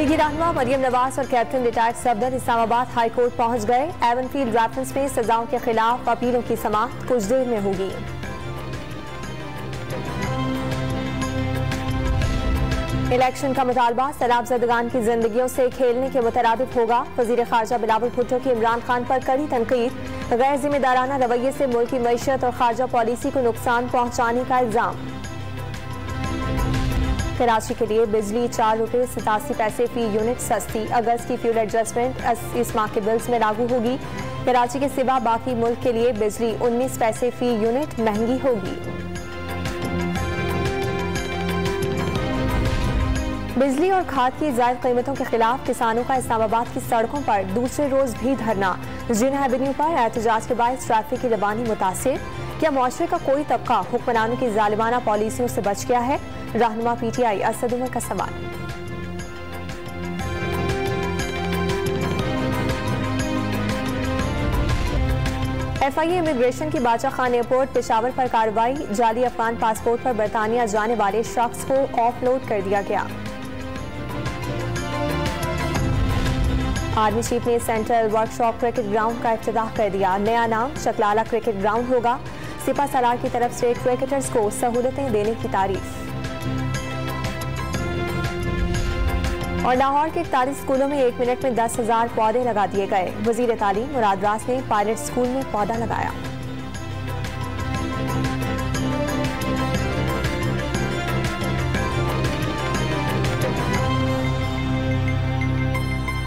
लीगी रहनुमा मरियम नवाज और captain retired Safdar Islamabad high court पहुंच गए। एवनफील्ड रेफरेंस में सजाओं के खिलाफ अपीलों की समाअत कुछ देर में होगी। इलेक्शन का मुतालबा सैलाबजदगान की जिंदगियों से खेलने के मुतरादिफ होगा। वजीर खारजा बिलावल भुट्टो की इमरान खान पर कड़ी तनकीद। गैर जिम्मेदाराना रवैये से मुल्क की मईशत और खारजा पॉलिसी को नुकसान पहुंचाने का इल्जाम। कराची के लिए बिजली ₹4.87 फी यूनिट सस्ती। अगस्त की फ्यूल एडजस्टमेंट इस माह के बिल्स में लागू होगी। कराची के सिवा बाकी मुल्क के लिए बिजली 19 पैसे फी यूनिट महंगी होगी। बिजली और खाद की जायद कीमतों के खिलाफ किसानों का इस्लामाबाद की सड़कों पर दूसरे रोज भी धरना। जिन्ना एवेन्यू पर एहतजाज के बाद ट्रैफिक की रवानी मुतासिर। क्या मुआशरे का कोई तबका हुक्मरानों की जालिमाना पॉलिसियों से बच गया है? रहनुमा PTI असद उमर का सवाल। FIA इमिग्रेशन की बादशाह खान एयरपोर्ट पेशावर पर कार्रवाई। जाली अफगान पासपोर्ट पर बरतानिया जाने वाले शख्स को ऑफलोड कर दिया गया। आर्मी चीफ ने सेंट्रल वर्कशॉप क्रिकेट ग्राउंड का इफ्तिताह कर दिया। नया नाम चकलाला क्रिकेट ग्राउंड होगा। सिपा सलार की तरफ से क्रिकेटर्स को सहूलतें देने की तारीफ। और लाहौर के 41 स्कूलों में 1 मिनट में 10,000 पौधे लगा दिए गए। वजीर तालीम मुराद रास ने पायलट स्कूल में पौधा लगाया।